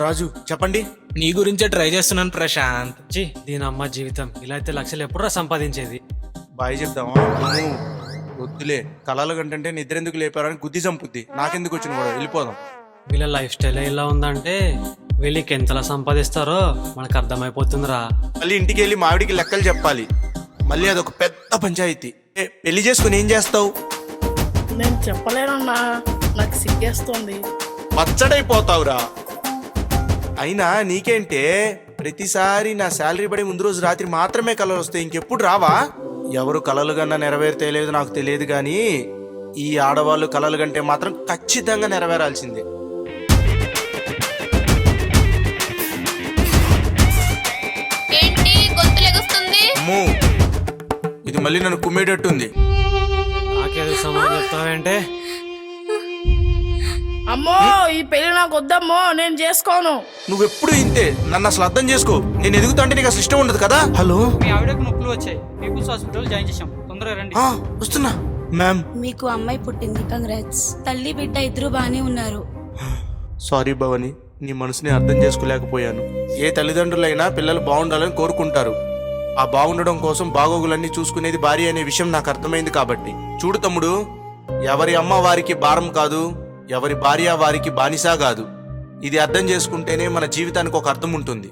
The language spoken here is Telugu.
రాజు చెప్పండి. నీ గురించే ట్రై చేస్తున్నాను ప్రశాంత్. దీని అమ్మ జీవితం ఇలా అయితే లక్షలు ఎప్పుడురా సంపాదించేది? బాయ్ చెప్దామా? వద్దులే, కళలు కంటే నిద్రెందుకు లేపారని గుద్ది చంపుద్ది. నాకెందుకు వచ్చిన కూడా వెళ్ళిపోదాం. వీళ్ళ లైఫ్ స్టైల్ ఇలా ఉందంటే వీళ్ళకి ఎంతలా సంపాదిస్తారో మనకు అర్థమైపోతుందిరా. మళ్ళీ ఇంటికి వెళ్ళి మావిడికి లెక్కలు చెప్పాలి. మళ్ళీ అదొక పెద్ద పంచాయతీ. పెళ్లి చేసుకుని ఏం చేస్తావు? నేను చెప్పలేనన్నా, నాకు సిగ్గేస్తుంది. పచ్చడైపోతావురా. అయినా నీకేంటే, ప్రతిసారి నా శాలరీ పడి ముందు రోజు రాత్రి మాత్రమే కలలు వస్తాయి, ఇంకెప్పుడు రావా? ఎవరు కలలు కన్నా నెరవేర్తేలేదు నాకు తెలియదు కానీ ఈ ఆడవాళ్ళు కలలు కంటే మాత్రం ఖచ్చితంగా నెరవేరాల్సిందే. ఏంటి గొంతులెగుస్తుంది? అమ్మో, ఇది మళ్ళీ నన్ను కుమ్మేటట్టుంది. నాకేదో సమాధానం చెప్తావేంటే? అమ్మో, ఈ పెళ్లి నాకు వద్దమ్మో, నేను చేసుకోను. నువ్వెప్పుడు ఇంతే, నన్ను అసలు అర్థం చేసుకో. నేను ఎదుగుతా అంటే నీకు అసలు ఇష్టం ఉండదు కదా. హలో, మీ ఆవిడకు నొప్పులు వచ్చాయి, పీపుల్స్ హాస్పిటల్ జాయిన్ చేశాం, తొందరగా రండి. వస్తున్నా మ్యామ్. మీకు అమ్మాయి పుట్టింది, కంగ్రాట్స్. తల్లి బిడ్డ ఇద్దరు బానే ఉన్నారు. సారీ భవని, నీ మనసుని అర్థం చేసుకోలేకపోయాను. ఏ తల్లిదండ్రులైనా పిల్లలు బాగుండాలని కోరుకుంటారు. ఆ బాగుండడం కోసం బాగోగులన్నీ చూసుకునేది భార్య అనే విషయం నాకు అర్థమైంది కాబట్టి. చూడు తమ్ముడు, ఎవరి అమ్మ వారికి భారం కాదు, ఎవరి భార్య వారికి బానిసా కాదు. ఇది అర్థం చేసుకుంటేనే మన జీవితానికి ఒక అర్థం ఉంటుంది.